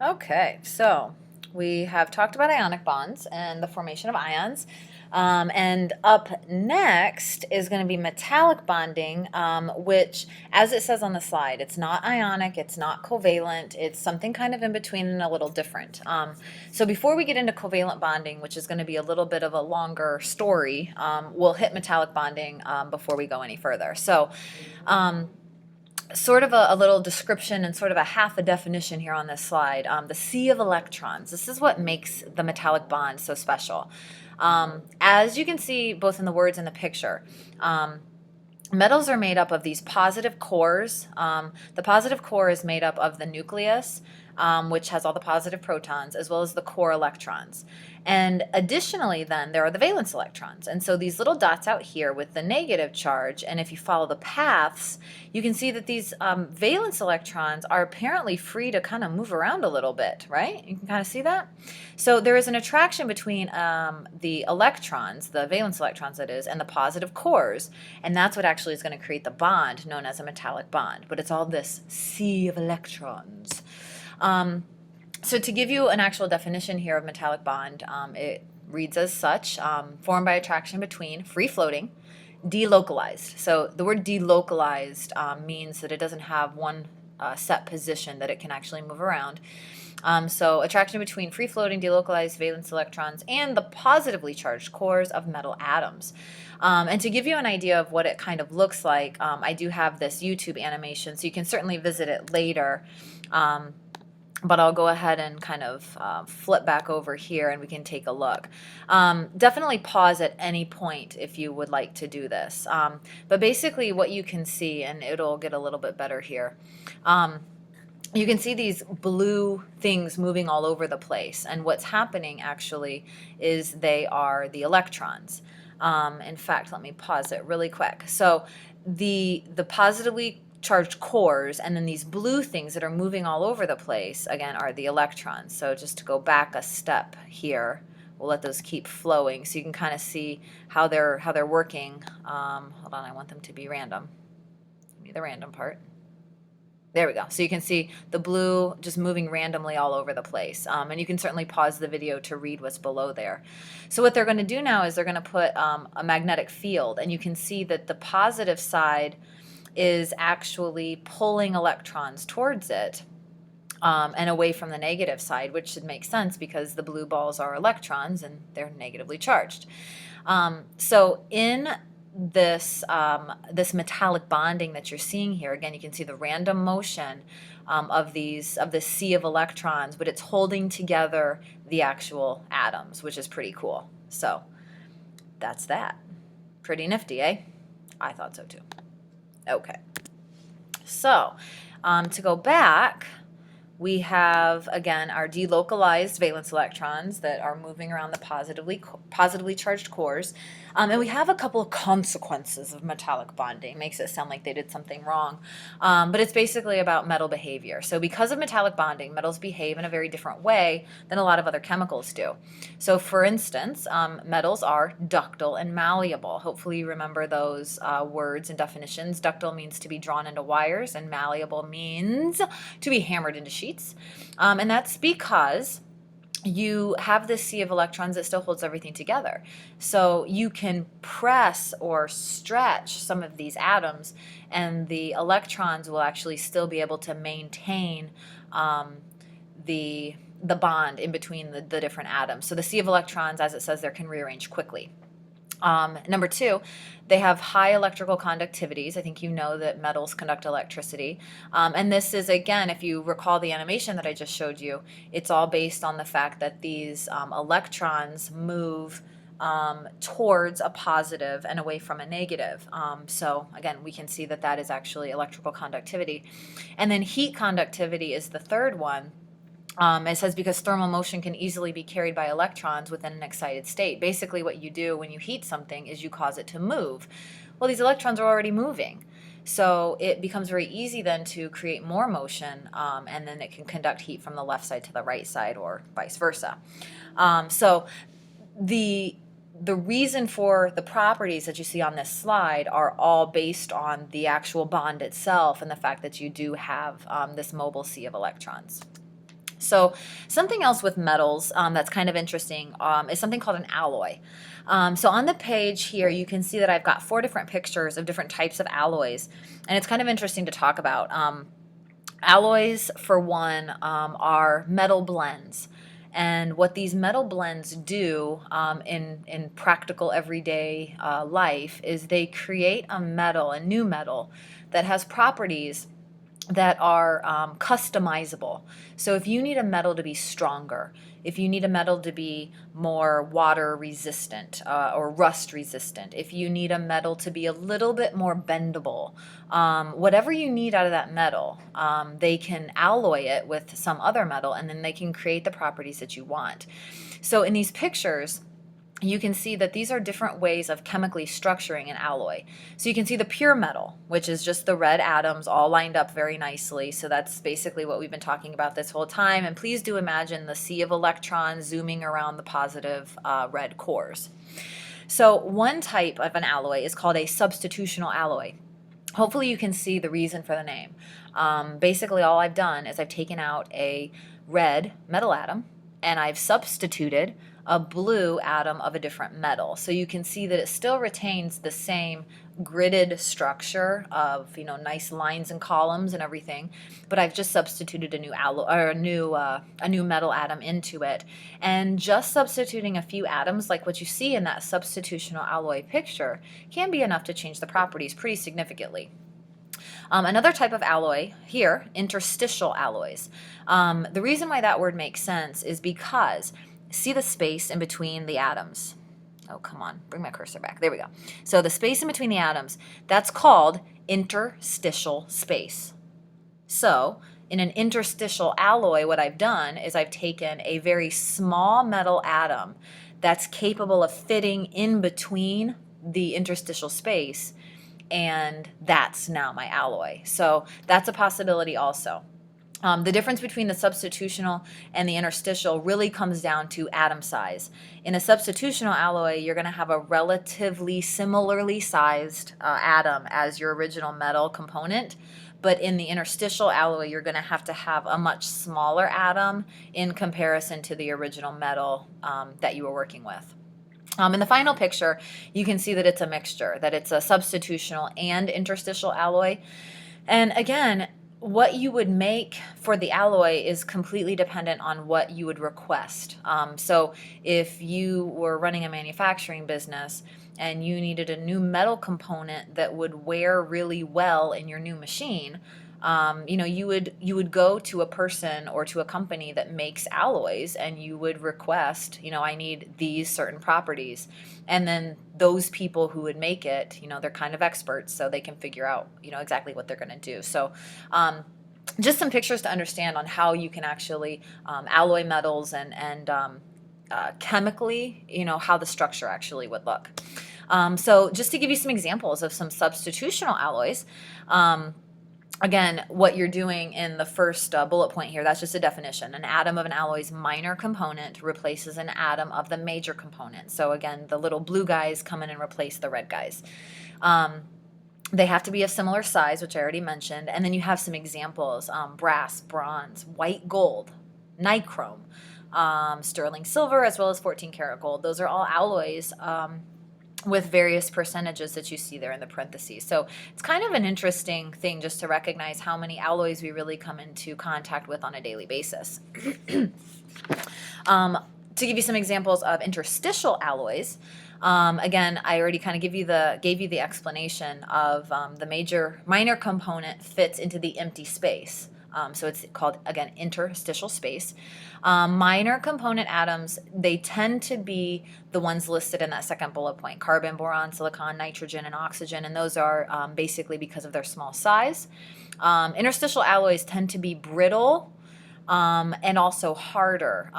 Okay, so we have talked about ionic bonds and the formation of ions. And up next is going to be metallic bonding, which, as it says on the slide, it's not ionic, it's not covalent, it's something kind of in between and a little different. So before we get into covalent bonding, which is going to be a little bit of a longer story, we'll hit metallic bonding before we go any further. So sort of a little description and sort of a half a definition here on this slide. The sea of electrons. This is what makes the metallic bond so special. As you can see both in the words and the picture, metals are made up of these positive cores. The positive core is made up of the nucleus, which has all the positive protons, as well as the core electrons. And additionally, then, there are the valence electrons. And so these little dots out here with the negative charge, and if you follow the paths, you can see that these valence electrons are apparently free to kind of move around a little bit, right? You can kind of see that? So there is an attraction between the electrons, the valence electrons that is, and the positive cores, and that's what actually is going to create the bond known as a metallic bond. But it's all this sea of electrons. So to give you an actual definition here of metallic bond, it reads as such: formed by attraction between, free floating, delocalized. So the word delocalized means that it doesn't have one set position, that it can actually move around. So attraction between free floating, delocalized valence electrons and the positively charged cores of metal atoms. And to give you an idea of what it kind of looks like, I do have this YouTube animation, so you can certainly visit it later. But I'll go ahead and kind of flip back over here and we can take a look. Definitely pause at any point if you would like to do this. But basically what you can see, and it'll get a little bit better here, you can see these blue things moving all over the place. And what's happening actually is they are the electrons. In fact, let me pause it really quick. So the positively charged cores, and then these blue things that are moving all over the place, again, are the electrons. So just to go back a step here, we'll let those keep flowing so you can kind of see how they're working. Hold on, I want them to be random. Give me the random part. There we go. So you can see the blue just moving randomly all over the place. And you can certainly pause the video to read what's below there. So what they're going to do now is they're going to put a magnetic field, and you can see that the positive side is actually pulling electrons towards it and away from the negative side, which should make sense because the blue balls are electrons and they're negatively charged. So in this metallic bonding that you're seeing here, again, you can see the random motion of this sea of electrons, but it's holding together the actual atoms, which is pretty cool. So that's that. Pretty nifty, eh? I thought so too. Okay, so to go back, we have, again, our delocalized valence electrons that are moving around the positively charged cores. And we have a couple of consequences of metallic bonding. Makes it sound like they did something wrong. But it's basically about metal behavior. So because of metallic bonding, metals behave in a very different way than a lot of other chemicals do. So for instance, metals are ductile and malleable. Hopefully you remember those words and definitions. Ductile means to be drawn into wires, and malleable means to be hammered into sheets. And that's because you have this sea of electrons that still holds everything together. So you can press or stretch some of these atoms, and the electrons will actually still be able to maintain the bond in between the different atoms. So the sea of electrons, as it says there, can rearrange quickly. Number two, they have high electrical conductivities. I think you know that metals conduct electricity. And this is, again, if you recall the animation that I just showed you, it's all based on the fact that these electrons move towards a positive and away from a negative. So again, we can see that that is actually electrical conductivity. And then heat conductivity is the third one. It says because thermal motion can easily be carried by electrons within an excited state. Basically what you do when you heat something is you cause it to move. Well, these electrons are already moving. So it becomes very easy then to create more motion, and then it can conduct heat from the left side to the right side or vice versa. So the reason for the properties that you see on this slide are all based on the actual bond itself and the fact that you do have this mobile sea of electrons. So something else with metals that's kind of interesting is something called an alloy. So on the page here, you can see that I've got 4 different pictures of different types of alloys, and it's kind of interesting to talk about. Alloys, for one, are metal blends. And what these metal blends do in practical everyday life is they create a new metal, that has properties that are customizable. So if you need a metal to be stronger, if you need a metal to be more water resistant or rust resistant, if you need a metal to be a little bit more bendable, whatever you need out of that metal, they can alloy it with some other metal, and then they can create the properties that you want. So in these pictures, you can see that these are different ways of chemically structuring an alloy. So you can see the pure metal, which is just the red atoms all lined up very nicely. So that's basically what we've been talking about this whole time. And please do imagine the sea of electrons zooming around the positive red cores. So one type of an alloy is called a substitutional alloy. Hopefully you can see the reason for the name. Basically all I've done is I've taken out a red metal atom and I've substituted a blue atom of a different metal. So you can see that it still retains the same gridded structure of, nice lines and columns and everything, but I've just substituted a new alloy or a new metal atom into it. And just substituting a few atoms, like what you see in that substitutional alloy picture, can be enough to change the properties pretty significantly. Another type of alloy here, interstitial alloys. The reason why that word makes sense is because see the space in between the atoms. Oh, come on, bring my cursor back. There we go. So the space in between the atoms, that's called interstitial space. So in an interstitial alloy, what I've done is I've taken a very small metal atom that's capable of fitting in between the interstitial space, and that's now my alloy. So that's a possibility also. The difference between the substitutional and the interstitial really comes down to atom size. In a substitutional alloy, you're going to have a relatively similarly sized atom as your original metal component. But in the interstitial alloy, you're going to have a much smaller atom in comparison to the original metal that you were working with. In the final picture, you can see that it's a mixture, that it's a substitutional and interstitial alloy. And again, what you would make for the alloy is completely dependent on what you would request. So if you were running a manufacturing business and you needed a new metal component that would wear really well in your new machine, you would go to a person or to a company that makes alloys, and you would request, I need these certain properties. And then those people who would make it, they're kind of experts, so they can figure out, exactly what they're going to do. So just some pictures to understand on how you can actually alloy metals and chemically, how the structure actually would look. So just to give you some examples of some substitutional alloys, again, what you're doing in the first bullet point here, that's just a definition. An atom of an alloy's minor component replaces an atom of the major component. So again, the little blue guys come in and replace the red guys. They have to be of similar size, which I already mentioned. And then you have some examples: brass, bronze, white gold, nichrome, sterling silver, as well as 14 karat gold. Those are all alloys with various percentages that you see there in the parentheses. So it's kind of an interesting thing just to recognize how many alloys we really come into contact with on a daily basis. To give you some examples of interstitial alloys, again, I already kind of gave you the explanation of the minor component fits into the empty space. So it's called, again, interstitial space. Minor component atoms, they tend to be the ones listed in that second bullet point: carbon, boron, silicon, nitrogen, and oxygen. And those are basically because of their small size. Interstitial alloys tend to be brittle and also harder.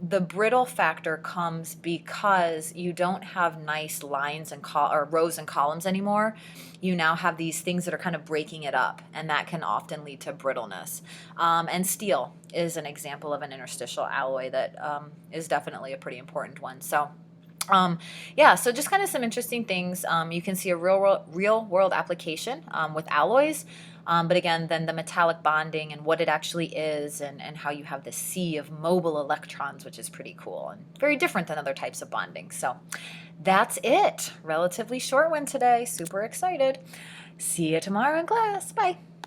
The brittle factor comes because you don't have nice lines and or rows and columns anymore. You now have these things that are kind of breaking it up, and that can often lead to brittleness. And steel is an example of an interstitial alloy that is definitely a pretty important one. So so just kind of some interesting things. You can see a real world application with alloys. But again, then the metallic bonding and what it actually is, and how you have this sea of mobile electrons, which is pretty cool and very different than other types of bonding. So that's it. Relatively short one today. Super excited. See you tomorrow in class. Bye.